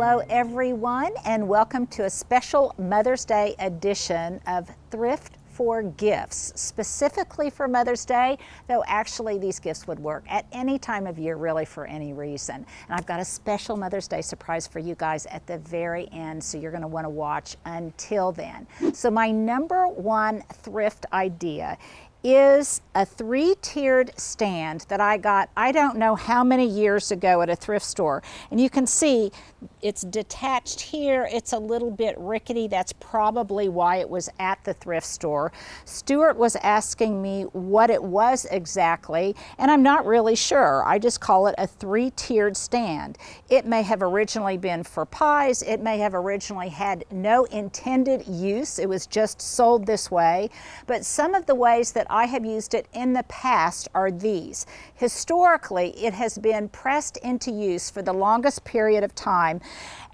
Hello everyone, and welcome to a special Mother's Day edition of Thrift for Gifts, specifically for Mother's Day, though actually these gifts would work at any time of year, really, for any reason. And I've got a special Mother's Day surprise for you guys at the very end, so you're going to want to watch until then. So my number one thrift idea is a three-tiered stand that I got, I don't know how many years ago, at a thrift store. And you can see it's detached here. It's a little bit rickety. That's probably why it was at the thrift store. Stuart was asking me what it was exactly, and I'm not really sure. I just call it a three-tiered stand. It may have originally been for pies. It may have originally had no intended use. It was just sold this way. But some of the ways that I have used it in the past are these. Historically, it has been pressed into use for the longest period of time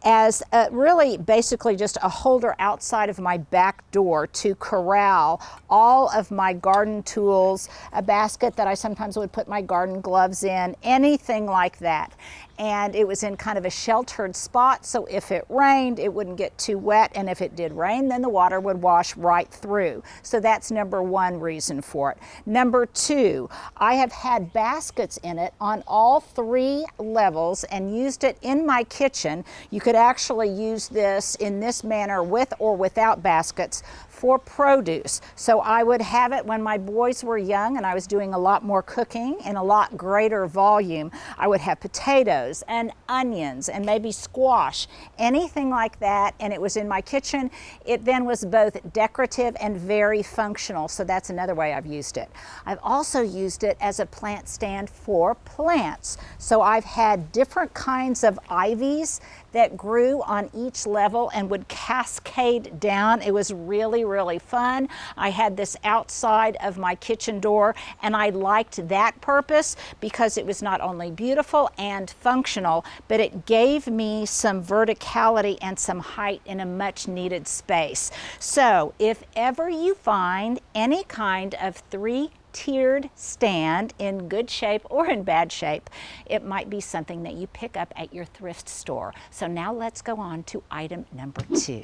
as really basically just a holder outside of my back door to corral all of my garden tools, a basket that I sometimes would put my garden gloves in, anything like that. And it was in kind of a sheltered spot, so if it rained, it wouldn't get too wet, and if it did rain, then the water would wash right through. So that's number one reason for it. Number two, I have had baskets in it on all three levels and used it in my kitchen. You could actually use this in this manner with or without baskets for produce. So I would have it when my boys were young and I was doing a lot more cooking in a lot greater volume. I would have potatoes and onions and maybe squash, anything like that, and it was in my kitchen. It then was both decorative and very functional, so that's another way I've used it. I've also used it as a plant stand for plants. So I've had different kinds of ivies that grew on each level and would cascade down. It was really fun. I had this outside of my kitchen door, and I liked that purpose because it was not only beautiful and functional, but it gave me some verticality and some height in a much needed space. So if ever you find any kind of three-tiered stand in good shape or in bad shape, it might be something that you pick up at your thrift store. So now let's go on to item number two.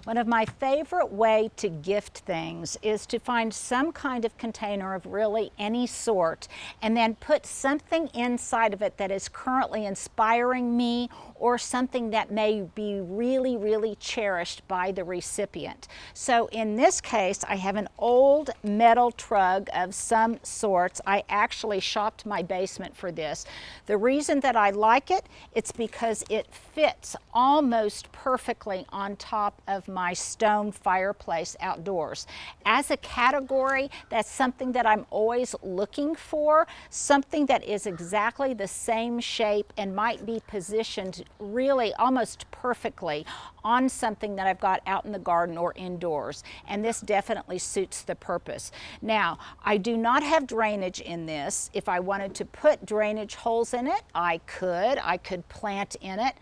One of my favorite way to gift things is to find some kind of container of really any sort and then put something inside of it that is currently inspiring me or something that may be really cherished by the recipient. So in this case, I have an old metal trug of some sorts. I actually shopped my basement for this. The reason that I like it, it's because it fits almost perfectly on top of my stone fireplace outdoors. As a category, that's something that I'm always looking for, something that is exactly the same shape and might be positioned really almost perfectly on something that I've got out in the garden or indoors, and this definitely suits the purpose. Now, I do not have drainage in this. If I wanted to put drainage holes in it, I could plant in it.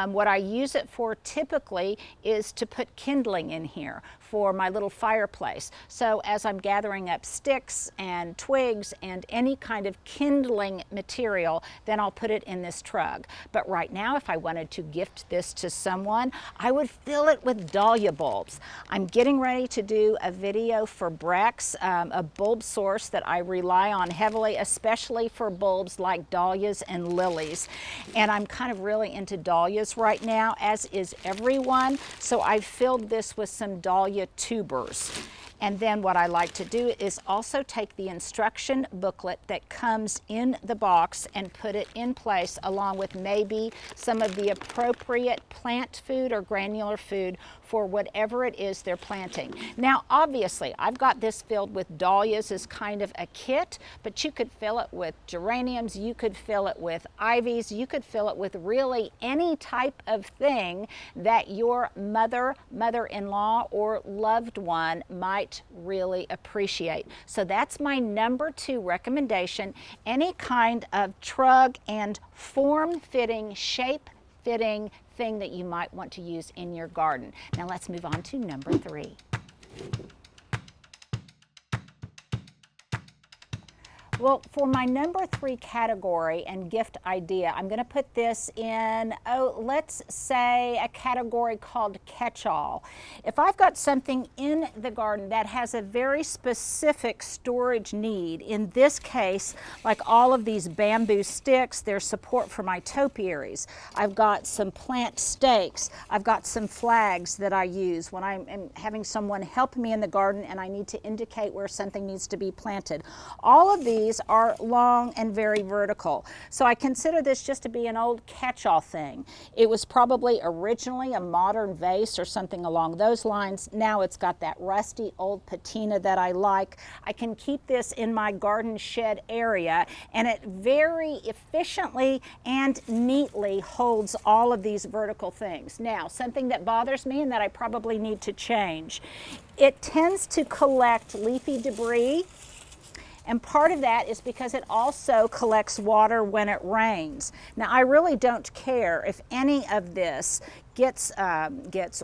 What I use it for typically is to put kindling in here for my little fireplace. So as I'm gathering up sticks and twigs and any kind of kindling material, then I'll put it in this trug. But right now, if I wanted to gift this to someone, I would fill it with dahlia bulbs. I'm getting ready to do a video for Brex, a bulb source that I rely on heavily, especially for bulbs like dahlias and lilies. And I'm kind of really into dahlias right now, as is everyone. So I've filled this with some dahlia tubers. And then what I like to do is also take the instruction booklet that comes in the box and put it in place along with maybe some of the appropriate plant food or granular food for whatever it is they're planting. Now, obviously, I've got this filled with dahlias as kind of a kit, but you could fill it with geraniums, you could fill it with ivies, you could fill it with really any type of thing that your mother-in-law, or loved one might really appreciate. So that's my number two recommendation. Any kind of trug and form-fitting, shape-fitting thing that you might want to use in your garden. Now let's move on to number three. Well, for my number 3 category and gift idea, I'm going to put this in, let's say a category called catch-all. If I've got something in the garden that has a very specific storage need, in this case, like all of these bamboo sticks, there's support for my topiaries. I've got some plant stakes. I've got some flags that I use when I'm having someone help me in the garden and I need to indicate where something needs to be planted. All of these are long and very vertical. So I consider this just to be an old catch-all thing. It was probably originally a modern vase or something along those lines. Now it's got that rusty old patina that I like. I can keep this in my garden shed area, and it very efficiently and neatly holds all of these vertical things. Now, something that bothers me and that I probably need to change. It tends to collect leafy debris. And part of that is because it also collects water when it rains. Now, I really don't care if any of this gets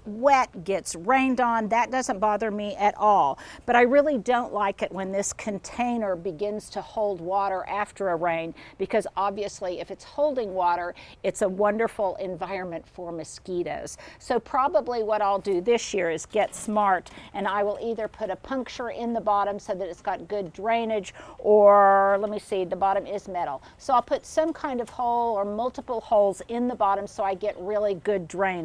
wet, gets rained on. That doesn't bother me at all. But I really don't like it when this container begins to hold water after a rain, because obviously if it's holding water, it's a wonderful environment for mosquitoes. So probably what I'll do this year is get smart, and I will either put a puncture in the bottom so that it's got good drainage, or let me see, the bottom is metal. So I'll put some kind of hole or multiple holes in the bottom so I get really good drainage.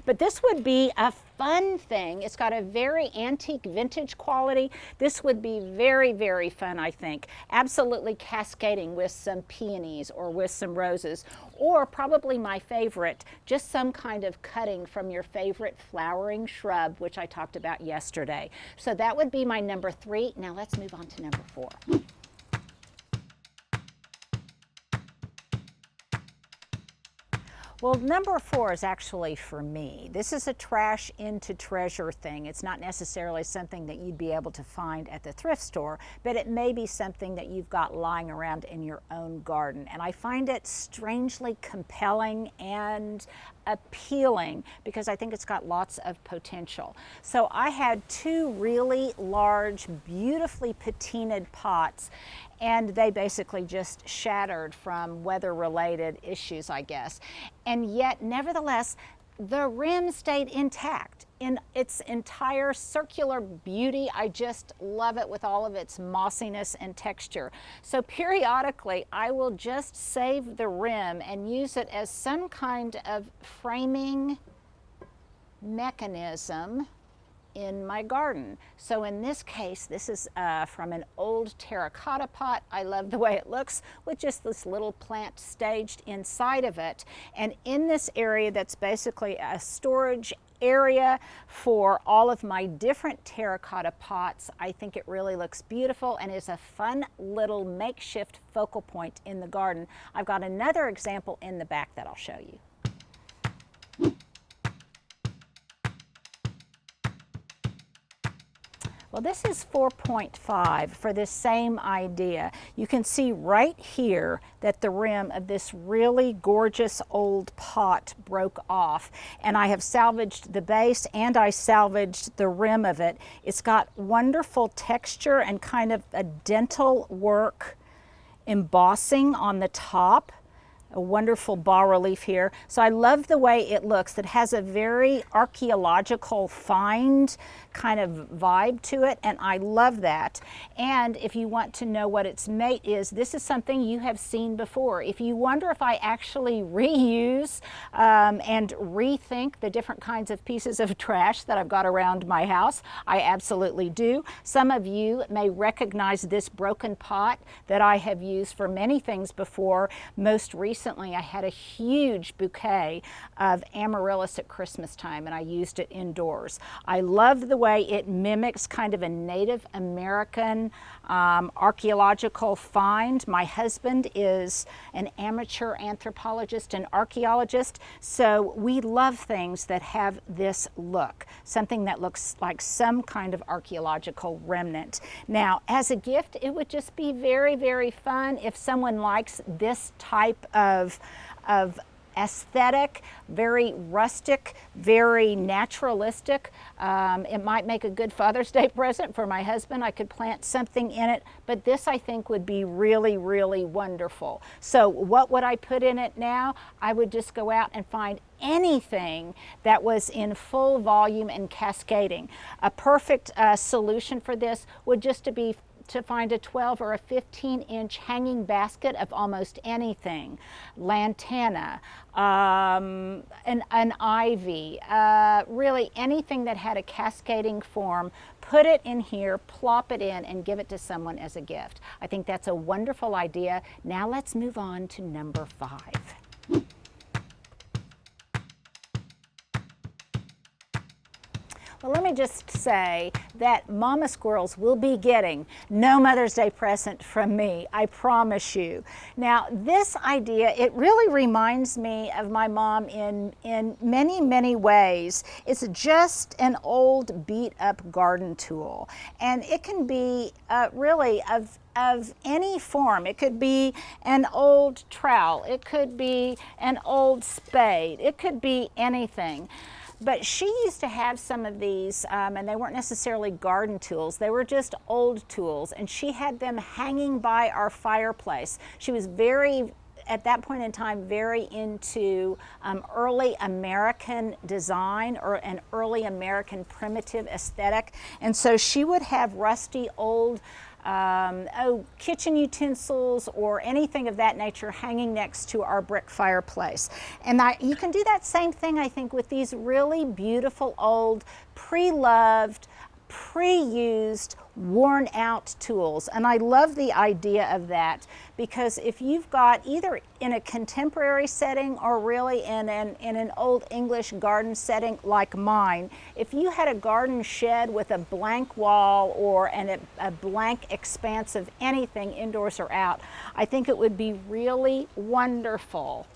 But this would be a fun thing. It's got a very antique vintage quality. This would be very, very fun, I think. Absolutely cascading with some peonies or with some roses, or probably my favorite, just some kind of cutting from your favorite flowering shrub, which I talked about yesterday. So that would be my number 3. Now let's move on to number 4. Well, number 4 is actually for me. This is a trash into treasure thing. It's not necessarily something that you'd be able to find at the thrift store, but it may be something that you've got lying around in your own garden. And I find it strangely compelling and appealing because I think it's got lots of potential. So I had 2 really large, beautifully patinaed pots, and they basically just shattered from weather-related issues, I guess. And yet, nevertheless, the rim stayed intact in its entire circular beauty. I just love it with all of its mossiness and texture. So periodically, I will just save the rim and use it as some kind of framing mechanism in my garden. So in this case, this is from an old terracotta pot. I love the way it looks with just this little plant staged inside of it. And in this area that's basically a storage area for all of my different terracotta pots, I think it really looks beautiful and is a fun little makeshift focal point in the garden. I've got another example in the back that I'll show you. Well, this is 4.5 for this same idea. You can see right here that the rim of this really gorgeous old pot broke off, and I have salvaged the base and I salvaged the rim of it. It's got wonderful texture and kind of a dental work embossing on the top. A wonderful bas-relief here. So I love the way it looks. It has a very archaeological find kind of vibe to it, and I love that. And if you want to know what its mate is, this is something you have seen before. If you wonder if I actually reuse and rethink the different kinds of pieces of trash that I've got around my house, I absolutely do. Some of you may recognize this broken pot that I have used for many things before. Most recently, I had a huge bouquet of amaryllis at Christmas time, and I used it indoors. I love the way it mimics kind of a Native American archaeological find. My husband is an amateur anthropologist and archaeologist, so we love things that have this look, something that looks like some kind of archaeological remnant. Now, as a gift, it would just be very, very fun if someone likes this type of aesthetic, very rustic, very naturalistic. It might make a good Father's Day present for my husband. I could plant something in it, but this I think would be really, really wonderful. So what would I put in it now? I would just go out and find anything that was in full volume and cascading. A perfect solution for this would just to find a 12 or a 15-inch hanging basket of almost anything. Lantana, an ivy, really anything that had a cascading form. Put it in here, plop it in, and give it to someone as a gift. I think that's a wonderful idea. Now let's move on to number 5. Well, let me just say that Mama Squirrels will be getting no Mother's Day present from me, I promise you. Now, this idea, it really reminds me of my mom in many, many ways. It's just an old beat-up garden tool, and it can be really of any form. It could be an old trowel, it could be an old spade, it could be anything. But she used to have some of these, and they weren't necessarily garden tools, they were just old tools, and she had them hanging by our fireplace. She was at that point in time, very into early American design or an early American primitive aesthetic. And so she would have rusty old kitchen utensils or anything of that nature hanging next to our brick fireplace. And you can do that same thing, I think, with these really beautiful old, pre-loved, pre-used, worn out tools. And I love the idea of that, because if you've got either in a contemporary setting or really in an old English garden setting like mine, if you had a garden shed with a blank wall or a blank expanse of anything indoors or out, I think it would be really wonderful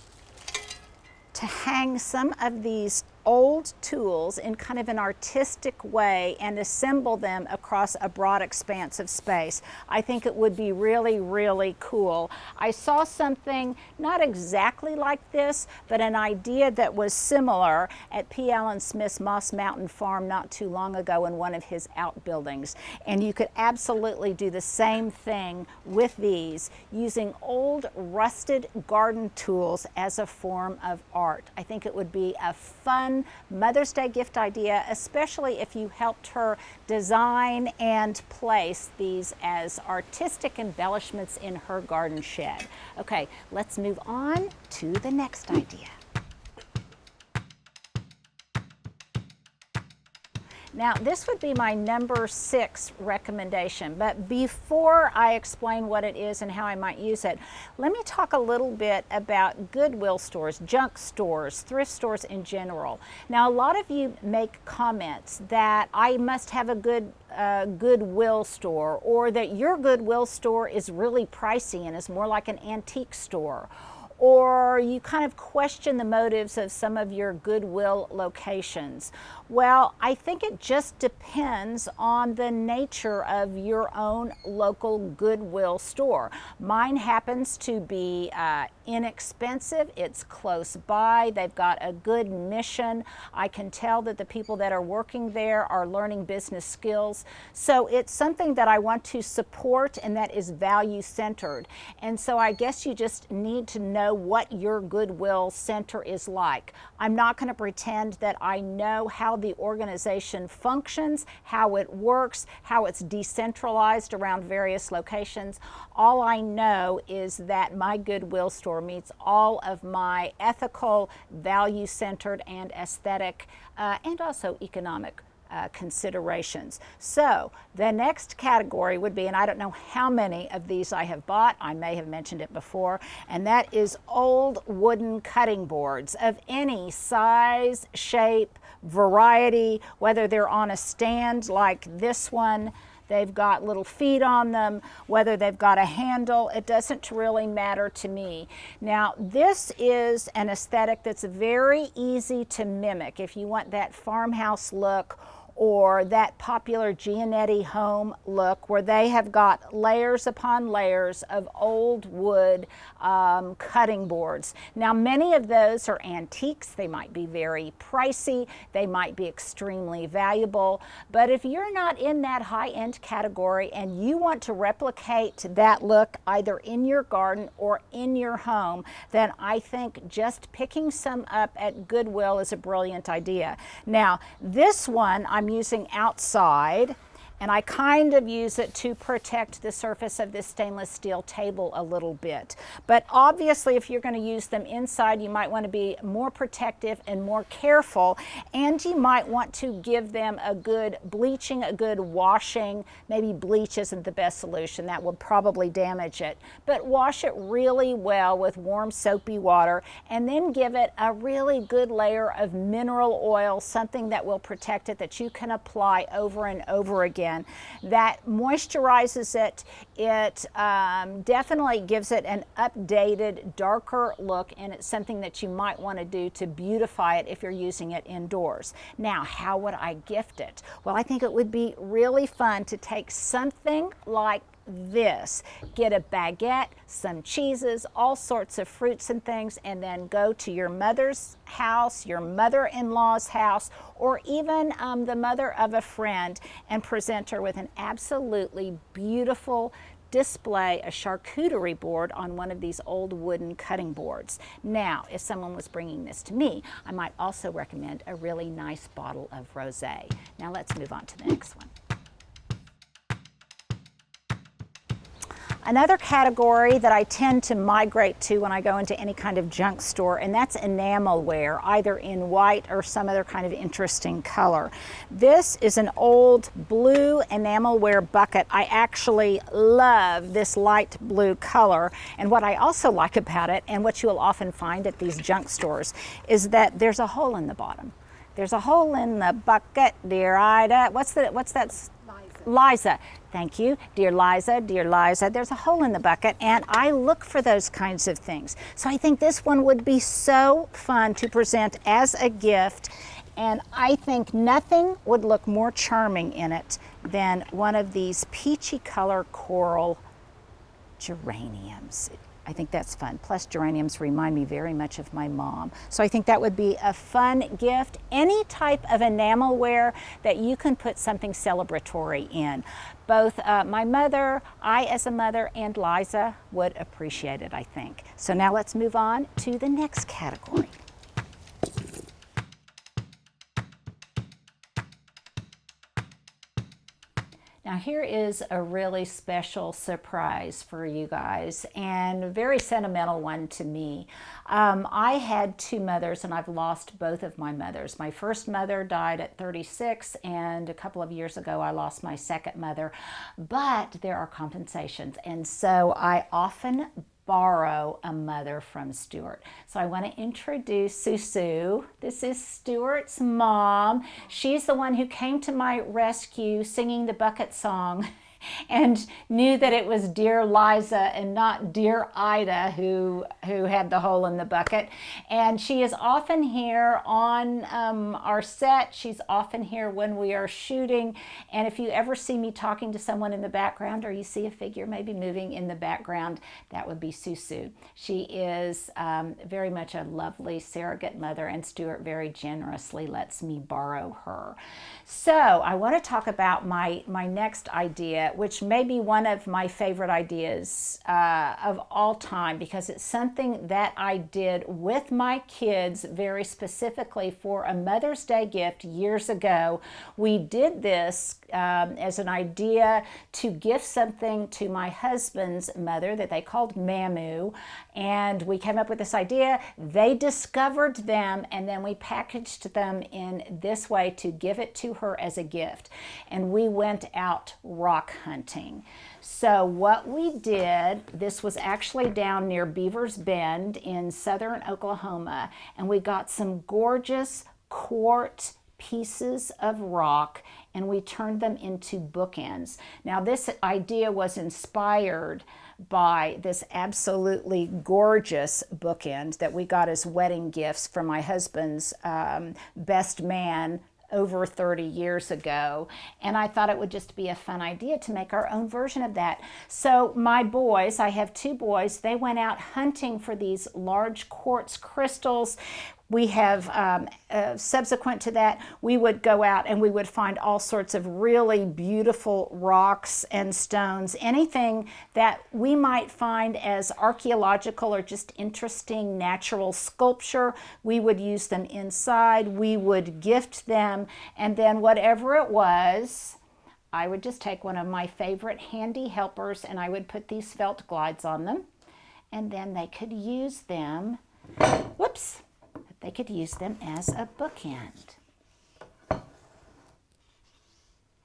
to hang some of these old tools in kind of an artistic way and assemble them across a broad expanse of space. I think it would be really, really cool. I saw something not exactly like this, but an idea that was similar at P. Allen Smith's Moss Mountain Farm not too long ago in one of his outbuildings. And you could absolutely do the same thing with these, using old rusted garden tools as a form of art. I think it would be a fun Mother's Day gift idea, especially if you helped her design and place these as artistic embellishments in her garden shed. Okay, let's move on to the next idea. Now, this would be my number 6 recommendation, but before I explain what it is and how I might use it, let me talk a little bit about Goodwill stores, junk stores, thrift stores in general. Now, a lot of you make comments that I must have a good Goodwill store, or that your Goodwill store is really pricey and is more like an antique store, or you kind of question the motives of some of your Goodwill locations. Well, I think it just depends on the nature of your own local Goodwill store. Mine happens to be inexpensive, it's close by, they've got a good mission. I can tell that the people that are working there are learning business skills. So it's something that I want to support and that is value centered. And so I guess you just need to know what your Goodwill center is like. I'm not going to pretend that I know how the organization functions, how it works, how it's decentralized around various locations. All I know is that my Goodwill store meets all of my ethical, value-centered, and aesthetic, and also economic considerations. So the next category would be, and I don't know how many of these I have bought, I may have mentioned it before, and that is old wooden cutting boards of any size, shape, variety, whether they're on a stand like this one, they've got little feet on them, whether they've got a handle, it doesn't really matter to me. Now, this is an aesthetic that's very easy to mimic if you want that farmhouse look, or that popular Giannetti home look where they have got layers upon layers of old wood cutting boards. Now, many of those are antiques. They might be very pricey. They might be extremely valuable. But if you're not in that high-end category and you want to replicate that look either in your garden or in your home, then I think just picking some up at Goodwill is a brilliant idea. Now, this one I'm using outside, and I kind of use it to protect the surface of this stainless steel table a little bit. But obviously, if you're going to use them inside, you might want to be more protective and more careful, and you might want to give them a good bleaching, a good washing. Maybe bleach isn't the best solution. That will probably damage it. But wash it really well with warm soapy water, and then give it a really good layer of mineral oil, something that will protect it, that you can apply over and over again. That moisturizes it. It definitely gives it an updated, darker look, and it's something that you might want to do to beautify it if you're using it indoors. Now, how would I gift it? Well, I think it would be really fun to take something like this, get a baguette, some cheeses, all sorts of fruits and things, and then go to your mother's house, your mother-in-law's house, or even the mother of a friend, and present her with an absolutely beautiful display, a charcuterie board on one of these old wooden cutting boards. Now, if someone was bringing this to me, I might also recommend a really nice bottle of rosé. Now let's move on to the next one. Another category that I tend to migrate to when I go into any kind of junk store, and that's enamelware, either in white or some other kind of interesting color. This is an old blue enamelware bucket. I actually love this light blue color, and what I also like about it, and what you will often find at these junk stores, is that there's a hole in the bottom. There's a hole in the bucket, dear Ida. What's that? Liza. Thank you, dear Liza, dear Liza. There's a hole in the bucket, and I look for those kinds of things. So I think this one would be so fun to present as a gift, and I think nothing would look more charming in it than one of these peachy color coral geraniums. I think that's fun. Plus, geraniums remind me very much of my mom. So I think that would be a fun gift. Any type of enamelware that you can put something celebratory in. Both my mother, I as a mother, and Liza would appreciate it, I think. So now let's move on to the next category. Now here is a really special surprise for you guys, and a very sentimental one to me. I had two mothers, and I've lost both of my mothers. My first mother died at 36, and a couple of years ago I lost my second mother, but there are compensations, and so I often borrow a mother from Stuart. So I want to introduce Susu. This is Stuart's mom. She's the one who came to my rescue singing the bucket song and knew that it was dear Liza and not dear Ida who had the hole in the bucket. And she is often here on our set. She's often here when we are shooting. And if you ever see me talking to someone in the background, or you see a figure maybe moving in the background, that would be Susu. She is very much a lovely surrogate mother, and Stuart very generously lets me borrow her. So I want to talk about my next idea, which may be one of my favorite ideas of all time, because it's something that I did with my kids very specifically for a Mother's Day gift years ago. We did this as an idea to gift something to my husband's mother that they called Mamu, and we came up with this idea. They discovered them, and then we packaged them in this way to give it to her as a gift. And we went out rock hunting. So what we did, this was actually down near Beaver's Bend in southern Oklahoma, and we got some gorgeous quartz pieces of rock, and we turned them into bookends. Now this idea was inspired by this absolutely gorgeous bookend that we got as wedding gifts from my husband's best man over 30 years ago, and I thought it would just be a fun idea to make our own version of that. So my boys, I have 2 boys, they went out hunting for these large quartz crystals. We have, subsequent to that, we would go out and we would find all sorts of really beautiful rocks and stones, anything that we might find as archaeological or just interesting natural sculpture. We would use them inside, we would gift them, and then whatever it was, I would just take one of my favorite handy helpers and I would put these felt glides on them, and then they could use them, whoops, they could use them as a bookend.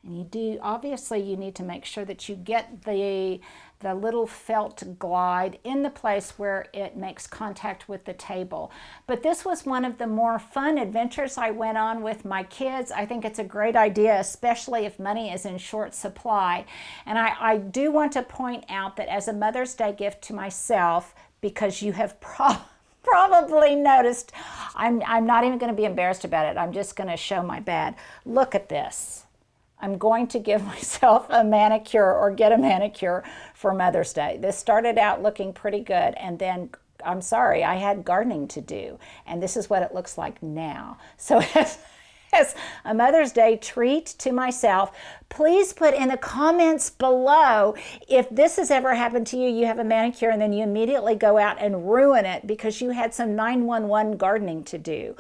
And you do, obviously you need to make sure that you get the little felt glide in the place where it makes contact with the table. But this was one of the more fun adventures I went on with my kids. I think it's a great idea, especially if money is in short supply. And I do want to point out that as a Mother's Day gift to myself, because you have probably noticed, I'm not even going to be embarrassed about it. I'm just going to show my bad. Look at this. I'm going to give myself a manicure or get a manicure for Mother's Day. This started out looking pretty good, and then I'm sorry, I had gardening to do, and this is what it looks like now. So as a Mother's Day treat to myself, please put in the comments below if this has ever happened to you. You have a manicure and then you immediately go out and ruin it because you had some 911 gardening to do.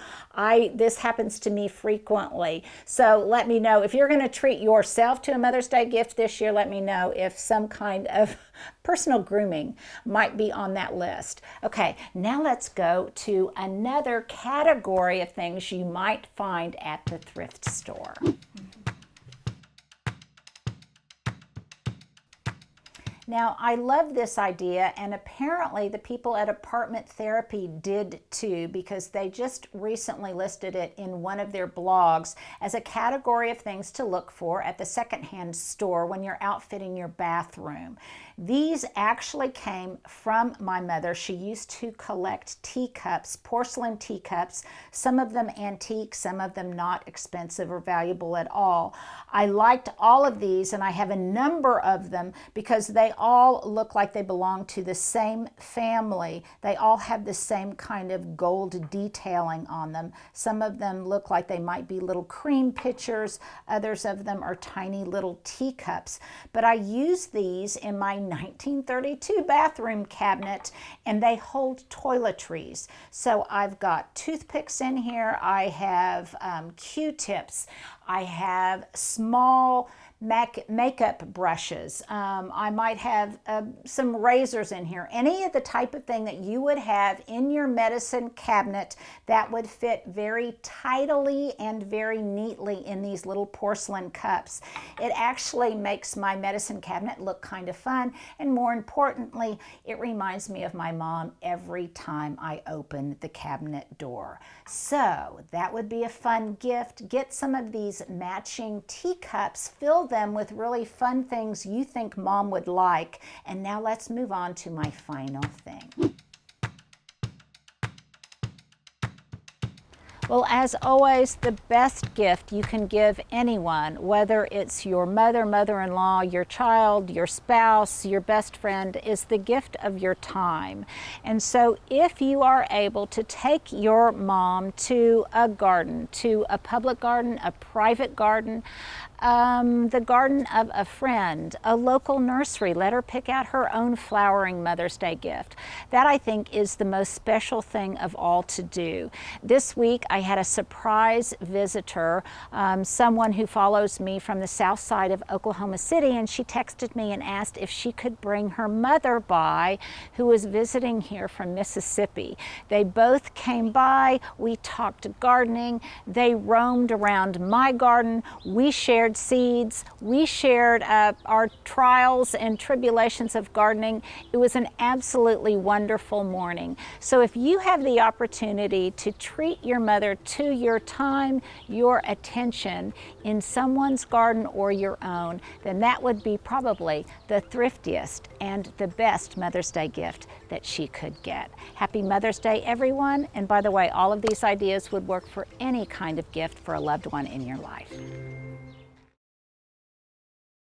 This happens to me frequently. So let me know if you're going to treat yourself to a Mother's Day gift this year. Let me know if some kind of personal grooming might be on that list. Okay, now let's go to another category of things you might find at the thrift store. Now, I love this idea, and apparently the people at Apartment Therapy did too, because they just recently listed it in one of their blogs as a category of things to look for at the secondhand store when you're outfitting your bathroom. These actually came from my mother. She used to collect teacups, porcelain teacups, some of them antique, some of them not expensive or valuable at all. I liked all of these, and I have a number of them because they all look like they belong to the same family. They all have the same kind of gold detailing on them. Some of them look like they might be little cream pitchers. Others of them are tiny little teacups. But I use these in my 1932 bathroom cabinet, and they hold toiletries. So I've got toothpicks in here. I have Q-tips. I have small makeup brushes. I might have some razors in here. Any of the type of thing that you would have in your medicine cabinet that would fit very tidily and very neatly in these little porcelain cups. It actually makes my medicine cabinet look kind of fun, and more importantly, it reminds me of my mom every time I open the cabinet door. So that would be a fun gift. Get some of these matching teacups, fill them with really fun things you think mom would like. And now let's move on to my final thing. Well, as always, the best gift you can give anyone, whether it's your mother, mother-in-law, your child, your spouse, your best friend, is the gift of your time. And so if you are able to take your mom to a garden, to a public garden, a private garden, the garden of a friend, a local nursery, let her pick out her own flowering Mother's Day gift. That, I think, is the most special thing of all to do. This week I had a surprise visitor, someone who follows me from the south side of Oklahoma City, and she texted me and asked if she could bring her mother by, who was visiting here from Mississippi. They both came by, we talked gardening, they roamed around my garden, we shared shared seeds. We shared our trials and tribulations of gardening. It was an absolutely wonderful morning. So if you have the opportunity to treat your mother to your time, your attention in someone's garden or your own, then that would be probably the thriftiest and the best Mother's Day gift that she could get. Happy Mother's Day, everyone. And by the way, all of these ideas would work for any kind of gift for a loved one in your life.